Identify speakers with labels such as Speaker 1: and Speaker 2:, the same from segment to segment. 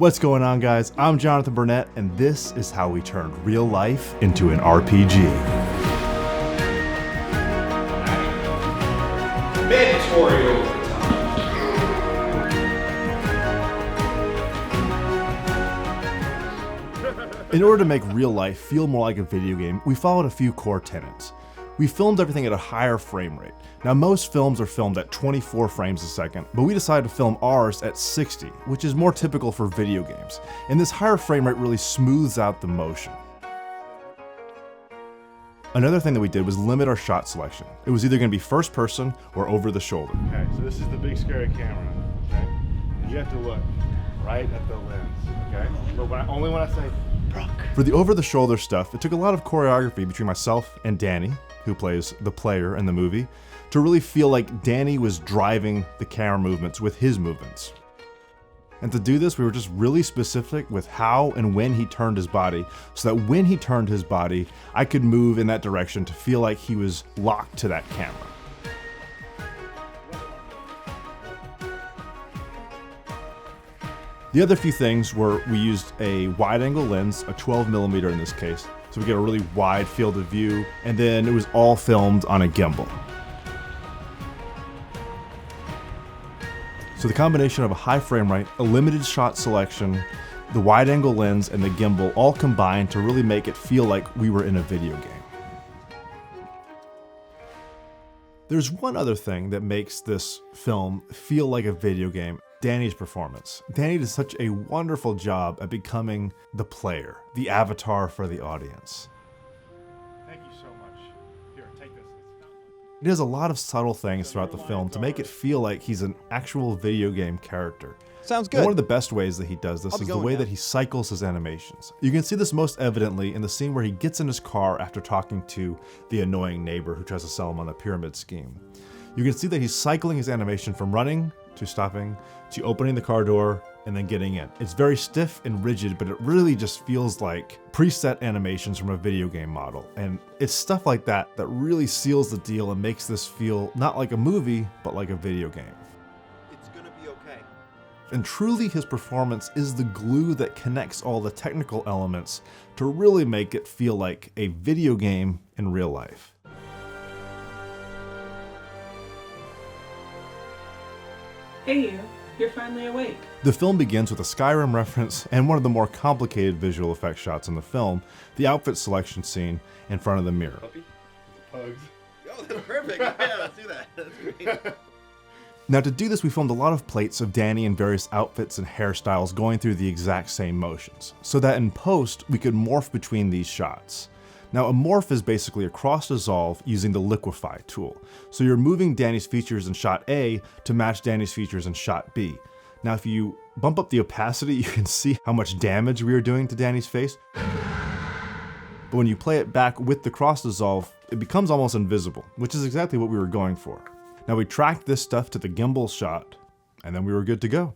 Speaker 1: What's going on, guys? I'm Jonathan Burnett, and this is how we turned real life into an RPG.
Speaker 2: Mandatory overtime.
Speaker 1: In order to make real life feel more like a video game, we followed a few core tenets. We filmed everything at a higher frame rate. Now, most films are filmed at 24 frames a second, but we decided to film ours at 60, which is more typical for video games. And this higher frame rate really smooths out the motion. Another thing that we did was limit our shot selection. It was either going to be first person or over the shoulder.
Speaker 3: Okay, so this is the big scary camera, okay? You have to look right at the lens, okay? But only when I say, Brooke.
Speaker 1: For the over-the-shoulder stuff, it took a lot of choreography between myself and Danny, who plays the player in the movie, to really feel like Danny was driving the camera movements with his movements. And to do this, we were just really specific with how and when he turned his body, so that when he turned his body, I could move in that direction to feel like he was locked to that camera. The other few things were we used a wide-angle lens, a 12mm in this case, so we get a really wide field of view, and then it was all filmed on a gimbal. So the combination of a high frame rate, a limited shot selection, the wide-angle lens, and the gimbal all combined to really make it feel like we were in a video game. There's one other thing that makes this film feel like a video game. Danny's performance. Danny does such a wonderful job at becoming the player, the avatar for the audience.
Speaker 3: Thank you so much. Here, take this.
Speaker 1: He does a lot of subtle things throughout the film to make it feel like he's an actual video game character.
Speaker 4: Sounds good.
Speaker 1: And one of the best ways that he does this is the way that he cycles his animations. You can see this most evidently in the scene where he gets in his car after talking to the annoying neighbor who tries to sell him on the pyramid scheme. You can see that he's cycling his animation from running to stopping to opening the car door and then getting in. It's very stiff and rigid, but it really just feels like preset animations from a video game model. And it's stuff like that that really seals the deal and makes this feel not like a movie, but like a video game.
Speaker 4: It's gonna be okay.
Speaker 1: And truly his performance is the glue that connects all the technical elements to really make it feel like a video game in real life.
Speaker 5: Hey you, you're finally awake.
Speaker 1: The film begins with a Skyrim reference and one of the more complicated visual effects shots in the film, the outfit selection scene in front of the mirror.
Speaker 3: Puppy? Pugs.
Speaker 4: Oh, that's perfect. Yeah, let's do that. That's great.
Speaker 1: Now to do this, we filmed a lot of plates of Danny in various outfits and hairstyles going through the exact same motions, so that in post, we could morph between these shots. Now a morph is basically a cross dissolve using the liquefy tool. So you're moving Danny's features in shot A to match Danny's features in shot B. Now if you bump up the opacity, you can see how much damage we are doing to Danny's face. But when you play it back with the cross dissolve, it becomes almost invisible, which is exactly what we were going for. Now we tracked this stuff to the gimbal shot, and then we were good to go.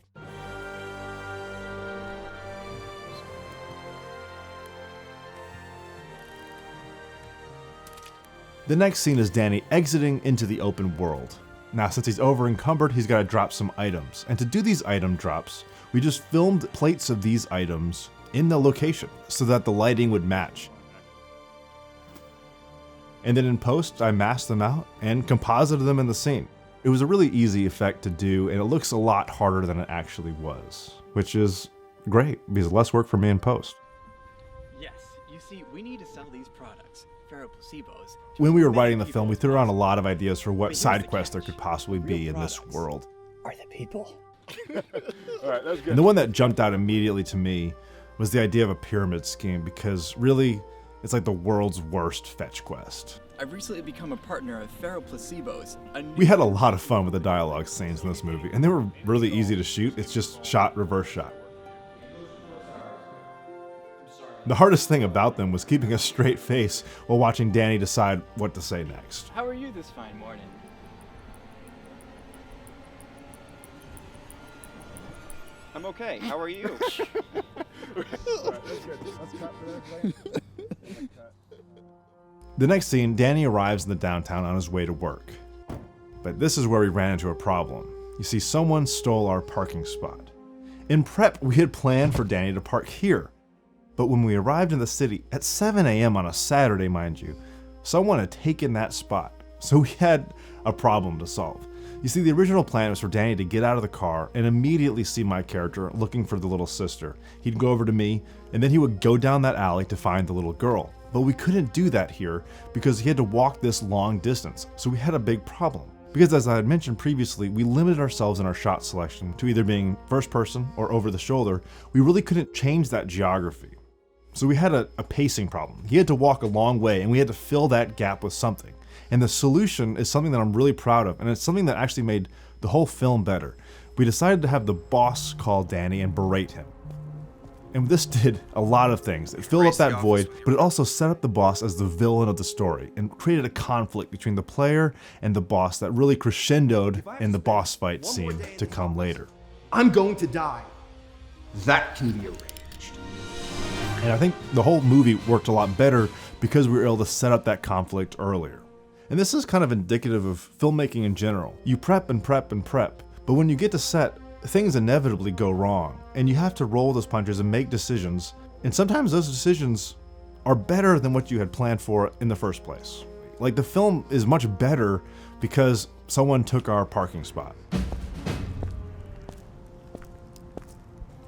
Speaker 1: The next scene is Danny exiting into the open world. Now, since he's over encumbered, he's got to drop some items. And to do these item drops, we just filmed plates of these items in the location so that the lighting would match. And then in post, I masked them out and composited them in the scene. It was a really easy effect to do, and it looks a lot harder than it actually was, which is great because less work for me in post.
Speaker 6: Yes, you see, we need to sell these products, placebos.
Speaker 1: When we were writing the film, we threw around a lot of ideas for what side quests there could possibly be in this world.
Speaker 6: Are the people?
Speaker 3: All right, that's good.
Speaker 1: And the one that jumped out immediately to me was the idea of a pyramid scheme, because really, it's like the world's worst fetch quest.
Speaker 6: I've recently become a partner of placebos.
Speaker 1: We had a lot of fun with the dialogue scenes in this movie, and they were really easy to shoot. It's just shot, reverse shot. The hardest thing about them was keeping a straight face while watching Danny decide what to say next.
Speaker 6: How are you this fine morning? I'm okay. How are you?
Speaker 1: The next scene, Danny arrives in the downtown on his way to work. But this is where we ran into a problem. You see, someone stole our parking spot. In prep, we had planned for Danny to park here. But when we arrived in the city, at 7 a.m. on a Saturday, mind you, someone had taken that spot. So we had a problem to solve. You see, the original plan was for Danny to get out of the car and immediately see my character looking for the little sister. He'd go over to me, and then he would go down that alley to find the little girl. But we couldn't do that here because he had to walk this long distance, so we had a big problem. Because as I had mentioned previously, we limited ourselves in our shot selection to either being first person or over the shoulder. We really couldn't change that geography. So we had a pacing problem. He had to walk a long way, and we had to fill that gap with something. And the solution is something that I'm really proud of, and it's something that actually made the whole film better. We decided to have the boss call Danny and berate him. And this did a lot of things. It filled up that void, but it also set up the boss as the villain of the story and created a conflict between the player and the boss that really crescendoed in the boss fight scene to come later.
Speaker 2: I'm going to die. That can be arranged.
Speaker 1: And I think the whole movie worked a lot better because we were able to set up that conflict earlier. And this is kind of indicative of filmmaking in general. You prep and prep and prep, but when you get to set, things inevitably go wrong, and you have to roll those punches and make decisions, and sometimes those decisions are better than what you had planned for in the first place. Like, the film is much better because someone took our parking spot.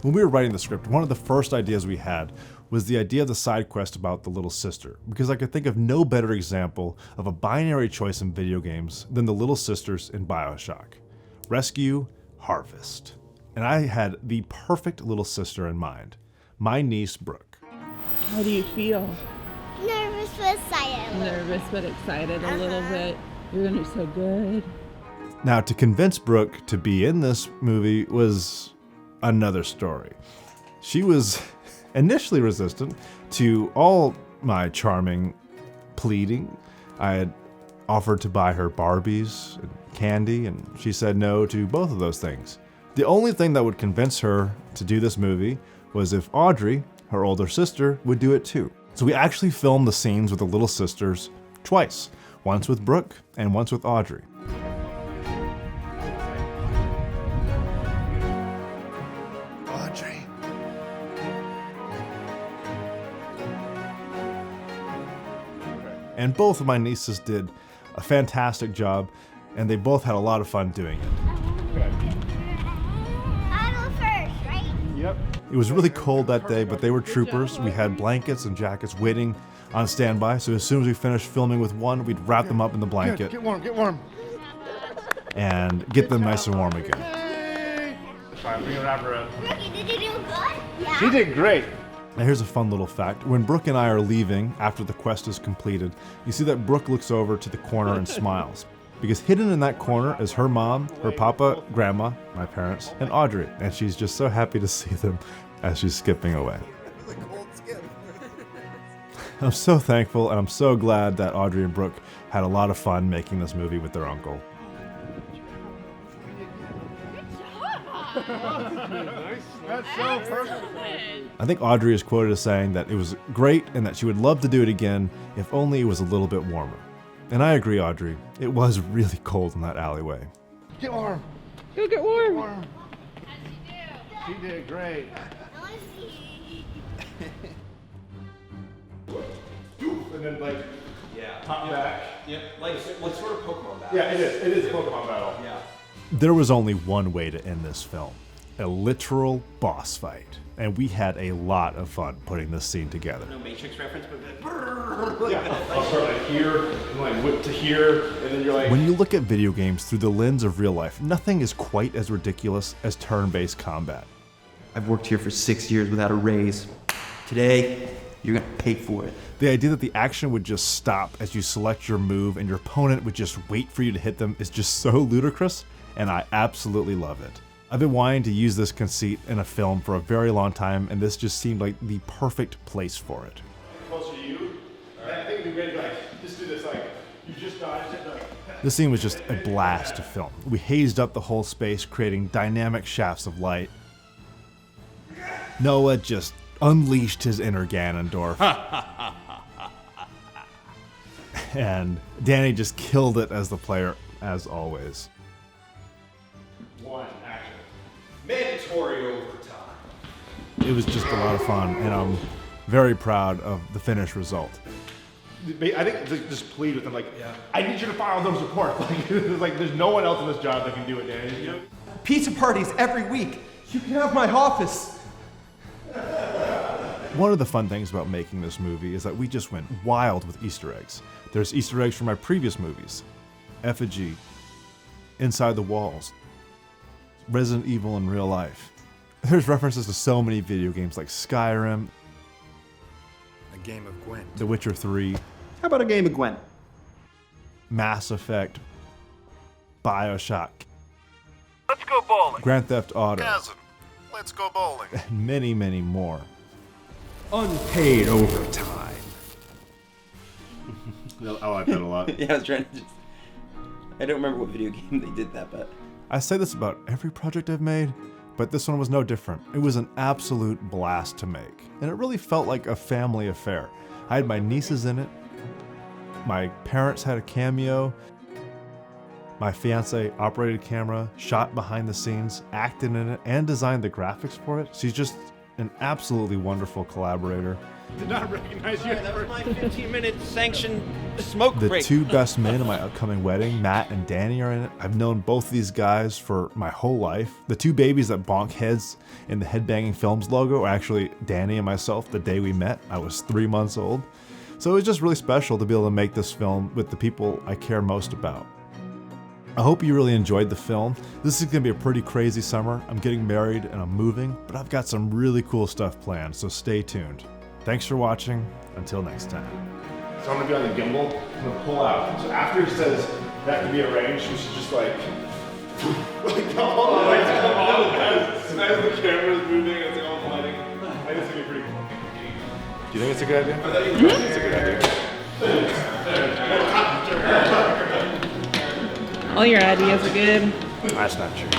Speaker 1: When we were writing the script, one of the first ideas we had was the idea of the side quest about the little sister, because I could think of no better example of a binary choice in video games than the little sisters in Bioshock. Rescue, harvest. And I had the perfect little sister in mind, my niece Brooke.
Speaker 5: How do you feel?
Speaker 7: Nervous but excited.
Speaker 5: Nervous but excited a little bit. You're gonna do so good.
Speaker 1: Now, to convince Brooke to be in this movie was another story. She was initially resistant to all my charming pleading. I had offered to buy her Barbies and candy, and she said no to both of those things. The only thing that would convince her to do this movie was if Audrey, her older sister, would do it too. So we actually filmed the scenes with the little sisters twice, once with Brooke and once with Audrey.
Speaker 2: Audrey.
Speaker 1: And both of my nieces did a fantastic job, and they both had a lot of fun doing it.
Speaker 7: I'll go first, right?
Speaker 3: Yep.
Speaker 1: It was really cold that day, but they were troopers. We had blankets and jackets waiting on standby, so as soon as we finished filming with one, we'd wrap them up in the blanket
Speaker 3: Get warm, get warm.
Speaker 1: and get them nice and warm again.
Speaker 3: Fine, bring it wrap her up.
Speaker 7: Brookie, did you do good? Yeah.
Speaker 3: She did great.
Speaker 1: Now here's a fun little fact. When Brooke and I are leaving after the quest is completed, you see that Brooke looks over to the corner and smiles. Because hidden in that corner is her mom, her papa, grandma, my parents, and Audrey. And she's just so happy to see them as she's skipping away. I'm so thankful, and I'm so glad that Audrey and Brooke had a lot of fun making this movie with their uncle.
Speaker 3: That's so perfect.
Speaker 1: I think Audrey is quoted as saying that it was great and that she would love to do it again if only it was a little bit warmer. And I agree, Audrey. It was really cold in that alleyway.
Speaker 3: Get warm.
Speaker 5: Go get warm.
Speaker 3: Warm. She did great.
Speaker 7: I want to see.
Speaker 3: And then like, pop back.
Speaker 4: Yep, like sort of Pokemon battle.
Speaker 3: Yeah, it is. It is Pokemon battle.
Speaker 4: Yeah.
Speaker 1: There was only one way to end this film, a literal boss fight. And we had a lot of fun putting this scene together.
Speaker 4: No Matrix reference, but
Speaker 3: I'll start like here, and like whip to here, and then you're like.
Speaker 1: When you look at video games through the lens of real life, nothing is quite as ridiculous as turn-based combat.
Speaker 8: I've worked here for 6 years without a raise. Today, you're gonna pay for it.
Speaker 1: The idea that the action would just stop as you select your move and your opponent would just wait for you to hit them is just so ludicrous, and I absolutely love it. I've been wanting to use this conceit in a film for a very long time, and this just seemed like the perfect place for it.
Speaker 3: Closer to you. I think it'd be great to like just do this like you just dodged it. Like,
Speaker 1: This scene was just a blast to film. We hazed up the whole space, creating dynamic shafts of light. Noah just unleashed his inner Ganondorf. And Danny just killed it as the player, as always.
Speaker 2: One, action. Mandatory overtime.
Speaker 1: it was just a lot of fun, and I'm very proud of the finished result.
Speaker 3: I think just plead with them, like, I need you to file those reports. Like, there's no one else in this job that can do it, Danny. You know?
Speaker 8: Pizza parties every week. You can have my office.
Speaker 1: One of the fun things about making this movie is that we just went wild with Easter eggs. There's Easter eggs from my previous movies, Effigy, Inside the Walls, Resident Evil in real life. There's references to so many video games like Skyrim,
Speaker 2: A game of Gwent.
Speaker 1: The Witcher 3,
Speaker 8: How about a game of Gwent?
Speaker 1: Mass Effect, Bioshock,
Speaker 9: Let's go bowling.
Speaker 1: Grand Theft Auto,
Speaker 9: Cousin, let's go bowling.
Speaker 1: and many, many more.
Speaker 2: Unpaid overtime.
Speaker 3: I like that a lot.
Speaker 8: Yeah, I was trying to just... I don't remember what video game they did that, but...
Speaker 1: I say this about every project I've made, but this one was no different. It was an absolute blast to make, and it really felt like a family affair. I had my nieces in it, my parents had a cameo, my fiance operated camera, shot behind the scenes, acted in it, and designed the graphics for it. She's just an absolutely wonderful collaborator.
Speaker 3: Did not recognize you.
Speaker 4: That was my 15-minute sanctioned smoke
Speaker 1: The
Speaker 4: break.
Speaker 1: two best men in my upcoming wedding, Matt and Danny, are in it. I've known both of these guys for my whole life. The two babies that bonk heads in the Headbanging Films logo are actually Danny and myself the day we met. I was 3 months old. So it was just really special to be able to make this film with the people I care most about. I hope you really enjoyed the film. This is going to be a pretty crazy summer. I'm getting married and I'm moving, but I've got some really cool stuff planned, so stay tuned. Thanks for watching. Until next time.
Speaker 3: So I'm gonna be on the gimbal. I'm gonna pull out. So after he says that can be arranged, we should just like come on, as the camera's moving, it's all lighting. I think it's gonna be pretty cool. Do you think it's a good idea? I think it's a good idea.
Speaker 5: All your ideas are good.
Speaker 3: That's not true.